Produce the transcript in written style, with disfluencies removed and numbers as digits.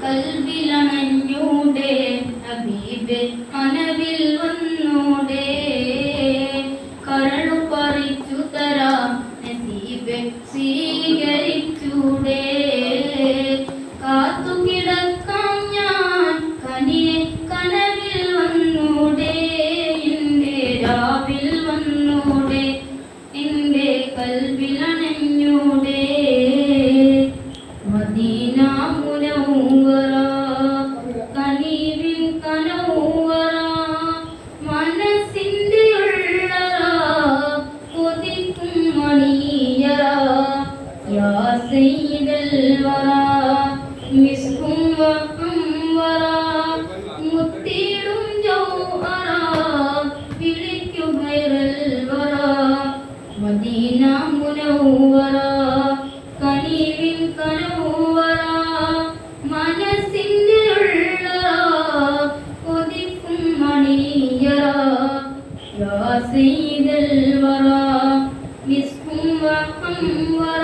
കൽവിലണഞ്ഞൂടെ ഹബീബേ കനവിൽ വന്നൂടെ കരളു പറിച്ചു തരാം നസീബേ സ്വീകരിച്ചൂടെ കാത്തു കിടക്കാം ഞാൻ കനിയെ കനവിൽ വന്നൂടെ എൻ്റെ രാവിൽ വന്നൂടെ എൻ്റെ കൽവിലണഞ്ഞൂടെ മദീന മുനവ്വറ കനീവിൻ കനവ്വറ മനസ്സിൻ്റെ ഉള്ളറ കൊതിക്കും മണിയറ യാ സയ്യിദൽ വറ മിസ്കും വഅംവറ മുത്തിടും ജൗഹറ വിളിക്കു ഖൈറൽ വറ മദീന മുനവ്വറ കനീവിൻ കനവ്വറ മനസ്സിൻ്റെ ഉള്ളറ കൊതിക്കും മണിയറ യാ സയ്യിദൽ വറ മിസ്കും വഅംവറ